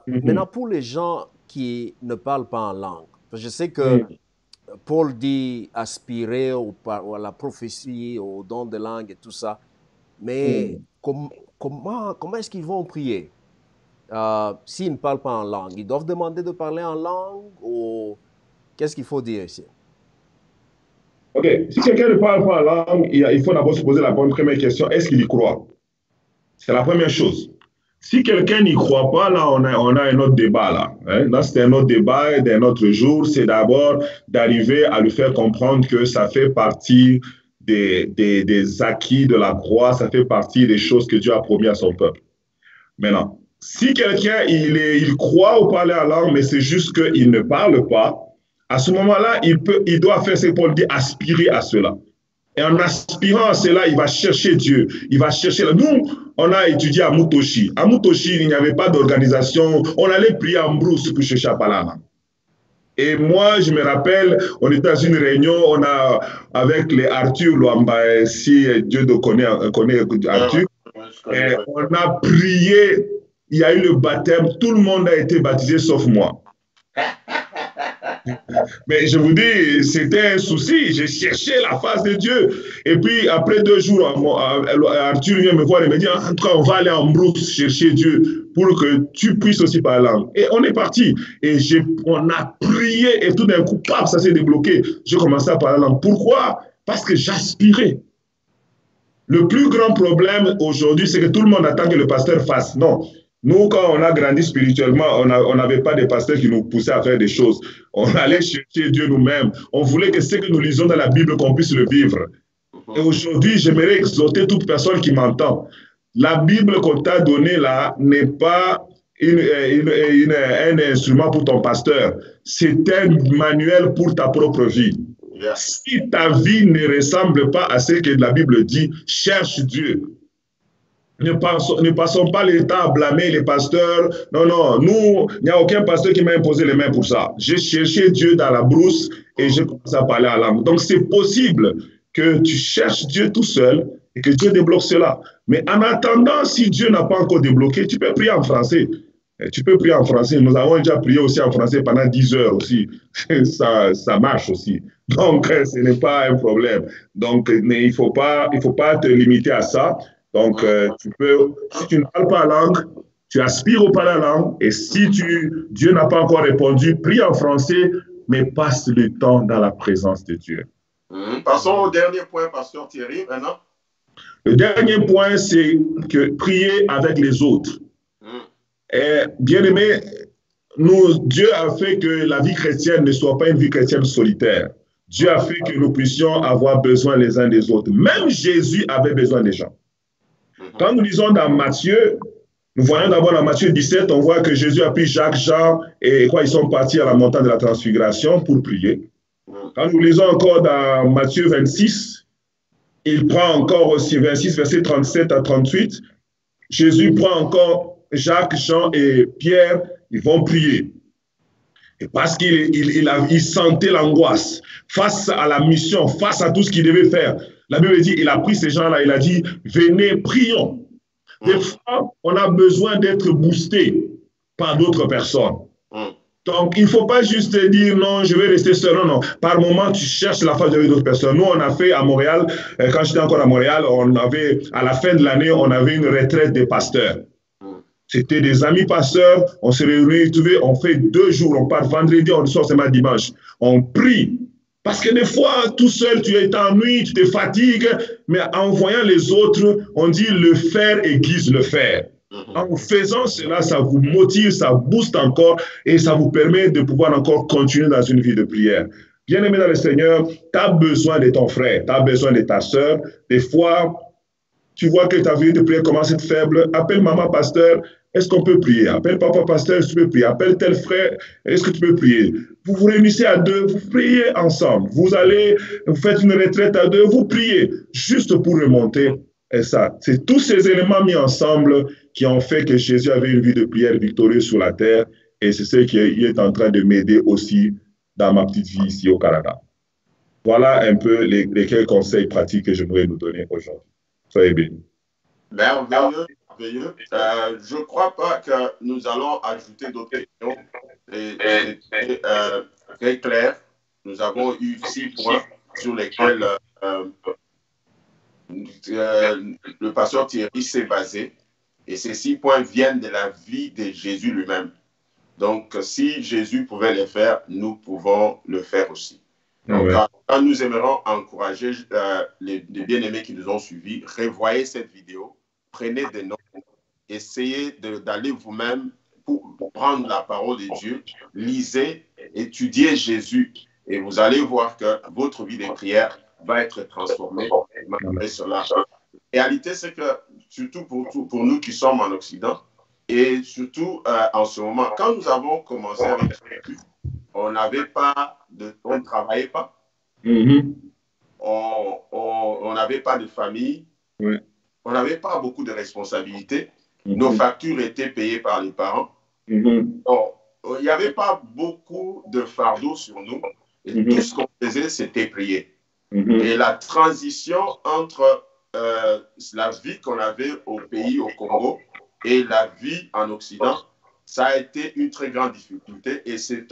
Maintenant, pour les gens qui ne parlent pas en langue, je sais que Paul dit aspirer à la prophétie, au don de langue et tout ça, mais comment est-ce qu'ils vont prier s'ils ne parlent pas en langue? Ils doivent demander de parler en langue ou qu'est-ce qu'il faut dire ici? Ok, si quelqu'un ne parle pas en langue, il faut d'abord se poser la bonne première question, est-ce qu'il y croit? C'est la première chose. Si quelqu'un n'y croit pas, là, on a un autre débat. Là, hein? Là c'est un autre débat d'un autre jour. C'est d'abord d'arriver à lui faire comprendre que ça fait partie des acquis de la croix, ça fait partie des choses que Dieu a promis à son peuple. Maintenant, si quelqu'un, il croit au parler en langue, mais c'est juste qu'il ne parle pas, à ce moment-là, il doit faire ce que Paul dit, aspirer à cela. Et en aspirant à cela, il va chercher Dieu. Il va chercher. Nous, on a étudié à Mutoshi. À Mutoshi, il n'y avait pas d'organisation. On allait prier en brousse pour chercher à parler. Et moi, je me rappelle, on était dans une réunion, avec les Arthur Luamba, si Dieu connaît Arthur. Et on a prié. Il y a eu le baptême. Tout le monde a été baptisé sauf moi. Mais je vous dis, c'était un souci. J'ai cherché la face de Dieu. Et puis, après 2 jours, Arthur vient me voir et me dit, en tout cas, on va aller en brousse chercher Dieu pour que tu puisses aussi parler en langue. Et on est parti. Et on a prié et tout d'un coup, paf, ça s'est débloqué. J'ai commencé à parler en langue. Pourquoi? Parce que j'aspirais. Le plus grand problème aujourd'hui, c'est que tout le monde attend que le pasteur fasse. Non. Nous, quand on a grandi spirituellement, on n'avait pas de pasteurs qui nous poussaient à faire des choses. On allait chercher Dieu nous-mêmes. On voulait que ce que nous lisons dans la Bible, qu'on puisse le vivre. Et aujourd'hui, j'aimerais exhorter toute personne qui m'entend. La Bible qu'on t'a donnée là n'est pas un instrument pour ton pasteur. C'est un manuel pour ta propre vie. Yes. Si ta vie ne ressemble pas à ce que la Bible dit, cherche Dieu. Ne passons pas le temps à blâmer les pasteurs. Non, non, nous, il n'y a aucun pasteur qui m'a imposé les mains pour ça. J'ai cherché Dieu dans la brousse et j'ai commencé à parler en langue. Donc, c'est possible que tu cherches Dieu tout seul et que Dieu débloque cela. Mais en attendant, si Dieu n'a pas encore débloqué, tu peux prier en français. Tu peux prier en français. Nous avons déjà prié aussi en français pendant 10 heures aussi. Ça marche aussi. Donc, ce n'est pas un problème. Donc, mais il faut pas te limiter à ça. Donc, si tu ne parles pas la langue, tu aspires au parler la langue. Et si Dieu n'a pas encore répondu, prie en français, mais passe le temps dans la présence de Dieu. Passons au dernier point, Pasteur Thierry, maintenant. Le dernier point, c'est que prier avec les autres. Et bien aimé, Dieu a fait que la vie chrétienne ne soit pas une vie chrétienne solitaire. Dieu a fait que nous puissions avoir besoin les uns des autres. Même Jésus avait besoin des gens. Quand nous lisons dans Matthieu, nous voyons d'abord dans Matthieu 17, on voit que Jésus a pris Jacques, Jean et quoi, ils sont partis à la montagne de la transfiguration pour prier. Quand nous lisons encore dans Matthieu 26, il prend encore aussi 26, versets 37 à 38, Jésus prend encore Jacques, Jean et Pierre, ils vont prier. Et parce qu'il sentait l'angoisse face à la mission, face à tout ce qu'il devait faire. La Bible dit, il a pris ces gens-là, il a dit, venez, prions. Des fois, on a besoin d'être boosté par d'autres personnes. Donc, il ne faut pas juste dire, non, je vais rester seul. Non, non. Par moment, tu cherches la face de d'autres personnes. Nous, on a fait à Montréal, quand j'étais encore à Montréal, à la fin de l'année, on avait une retraite des pasteurs. C'était des amis pasteurs, on se réunit, on fait 2 jours, on part vendredi, on sort seulement dimanche. On prie. Parce que des fois, tout seul, tu t'ennuies, tu te fatigues, mais en voyant les autres, on dit le faire aiguise le faire. En faisant cela, ça vous motive, ça booste encore et ça vous permet de pouvoir encore continuer dans une vie de prière. Bien-aimé dans le Seigneur, tu as besoin de ton frère, tu as besoin de ta soeur. Des fois, tu vois que ta vie de prière commence à être faible, appelle maman pasteur, est-ce qu'on peut prier? Appelle papa pasteur, est-ce que tu peux prier? Appelle tel frère, est-ce que tu peux prier? Vous vous réunissez à 2, vous priez ensemble. Vous faites une retraite à 2, vous priez juste pour remonter. Et ça, c'est tous ces éléments mis ensemble qui ont fait que Jésus avait une vie de prière victorieuse sur la terre. Et c'est ce qui est en train de m'aider aussi dans ma petite vie ici au Canada. Voilà un peu les quelques conseils pratiques que j'aimerais nous donner aujourd'hui. Soyez bénis. Merveilleux, merveilleux. Je ne crois pas que nous allons ajouter d'autres questions. C'est très clair. Nous avons eu 6 points sur lesquels le pasteur Thierry s'est basé. Et ces 6 points viennent de la vie de Jésus lui-même. Donc, si Jésus pouvait les faire, nous pouvons le faire aussi. Donc, quand nous aimerons encourager les bien-aimés qui nous ont suivis, revoyez cette vidéo, prenez des notes, essayez d'aller vous-même pour prendre la parole de Dieu, lisez, étudiez Jésus, et vous allez voir que votre vie de prière va être transformée malgré cela. La réalité, c'est que, surtout pour nous qui sommes en Occident, et surtout en ce moment, quand nous avons commencé avec Jésus, on n'avait pas on ne travaillait pas. On n'avait pas de famille. On n'avait pas beaucoup de responsabilités. Nos factures étaient payées par les parents. Donc, il n'y avait pas beaucoup de fardeau sur nous. Et tout ce qu'on faisait, c'était prier. Et la transition entre la vie qu'on avait au pays, au Congo, et la vie en Occident, ça a été une très grande difficulté. Et c'est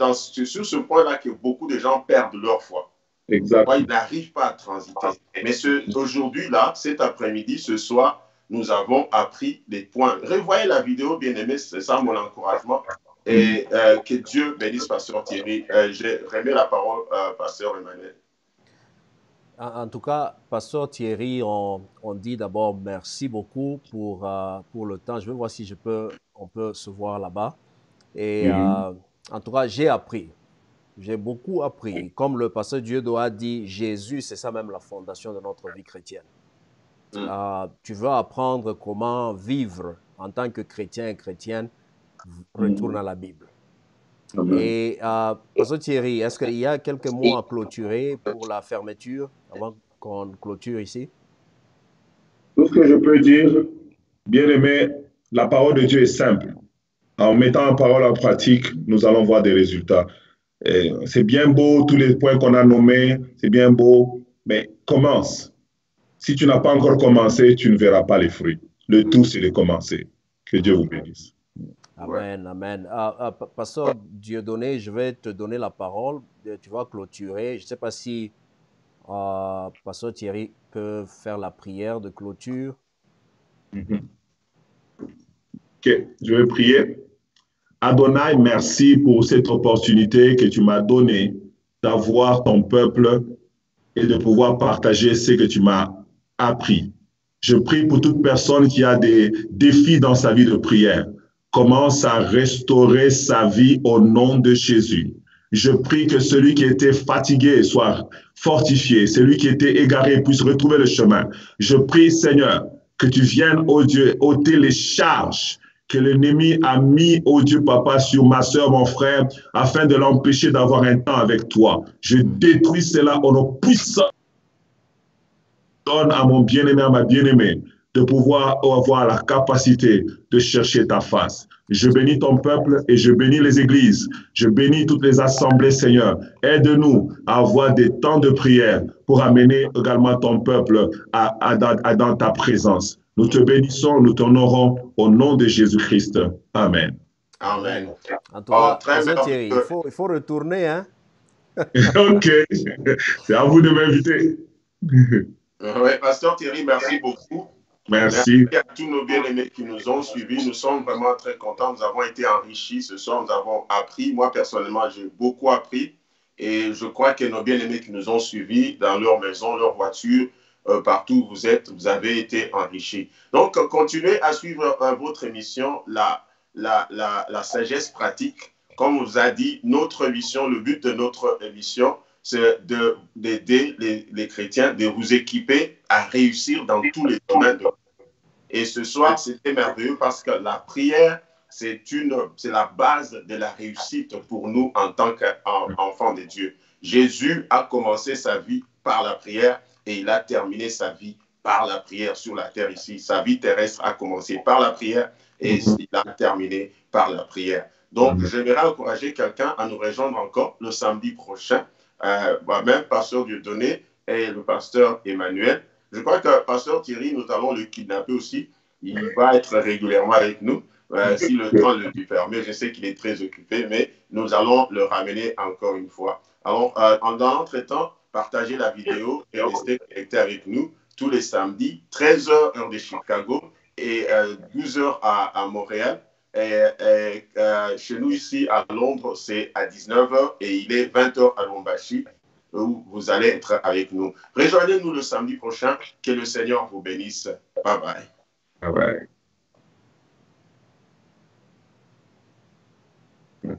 sur ce point-là que beaucoup de gens perdent leur foi. Exactement. Ils n'arrivent pas à transiter. Mais aujourd'hui, là, cet après-midi, ce soir, nous avons appris des points. Revoyez la vidéo, bien-aimés, c'est ça mon encouragement. Et que Dieu bénisse Pasteur Thierry. J'ai remis la parole à Pasteur Emmanuel. En tout cas, Pasteur Thierry, on dit d'abord merci beaucoup pour le temps. Je vais voir si on peut se voir là-bas. Et en tout cas, j'ai appris. J'ai beaucoup appris. Comme le pasteur Dieudo a dit, Jésus, c'est ça même la fondation de notre vie chrétienne. Tu veux apprendre comment vivre en tant que chrétien et chrétienne, retourne à la Bible. Et pasteur Thierry, est-ce qu'il y a quelques mots à clôturer pour la fermeture avant qu'on clôture ici? Tout ce que je peux dire, bien aimé, la parole de Dieu est simple. En mettant la parole en pratique, nous allons voir des résultats. C'est bien beau, tous les points qu'on a nommés, c'est bien beau, mais commence. Si tu n'as pas encore commencé, tu ne verras pas les fruits. Le tout, c'est de commencer. Que Dieu vous bénisse. Amen, amen. Pasteur Dieudonné, je vais te donner la parole. tu vas clôturer. Je ne sais pas si Pasteur Thierry peut faire la prière de clôture. Ok, je vais prier. Adonai, merci pour cette opportunité que tu m'as donnée d'avoir ton peuple et de pouvoir partager ce que tu m'as appris. Je prie pour toute personne qui a des défis dans sa vie de prière. Commence à restaurer sa vie au nom de Jésus. Je prie que celui qui était fatigué soit fortifié, celui qui était égaré puisse retrouver le chemin. Je prie, Seigneur, que tu viennes, oh Dieu, ôter les charges que l'ennemi a mis, oh Dieu, Papa, sur ma soeur, mon frère, afin de l'empêcher d'avoir un temps avec toi. Je détruis cela au nom puissant. Donne à mon bien-aimé, à ma bien-aimée, de pouvoir avoir la capacité de chercher ta face. Je bénis ton peuple et je bénis les églises. Je bénis toutes les assemblées, Seigneur. Aide-nous à avoir des temps de prière pour amener également ton peuple dans ta présence. Nous te bénissons, nous t'honorons au nom de Jésus-Christ. Amen. Amen. En tout cas, Très Pasteur Thierry, il merveilleux. faut retourner, hein? OK. C'est à vous de m'inviter. Oui, Pasteur Thierry, merci beaucoup. Merci. Merci à tous nos bien-aimés qui nous ont suivis. Nous sommes vraiment très contents. Nous avons été enrichis ce soir. Nous avons appris. Moi, personnellement, j'ai beaucoup appris. Et je crois que nos bien-aimés qui nous ont suivis dans leur maison, leur voiture, partout où vous êtes, vous avez été enrichis. Donc, continuez à suivre votre émission, la sagesse pratique. Comme on vous a dit, notre mission, le but de notre émission, c'est d'aider les chrétiens, de vous équiper à réussir dans tous les domaines de. Et ce soir, c'était merveilleux parce que la prière, c'est la base de la réussite pour nous en tant qu'enfants de Dieu. Jésus a commencé sa vie par la prière et il a terminé sa vie par la prière sur la terre ici. Sa vie terrestre a commencé par la prière et il a terminé par la prière. Donc, j'aimerais encourager quelqu'un à nous rejoindre encore le samedi prochain. Moi-même, pasteur Dieudonné et le pasteur Emmanuel. Je crois que pasteur Thierry, nous allons le kidnapper aussi. Il va être régulièrement avec nous, si le temps le lui permet. Je sais qu'il est très occupé, mais nous allons le ramener encore une fois. Alors, dans l'entretemps, partagez la vidéo et restez connectés avec nous tous les samedis, 13h heure de Chicago et 12h à Montréal. Chez nous ici à Londres, c'est à 19h et il est 20h à Lombashi où vous allez être avec nous. Rejoignez-nous le samedi prochain. Que le Seigneur vous bénisse. Bye bye. Bye bye.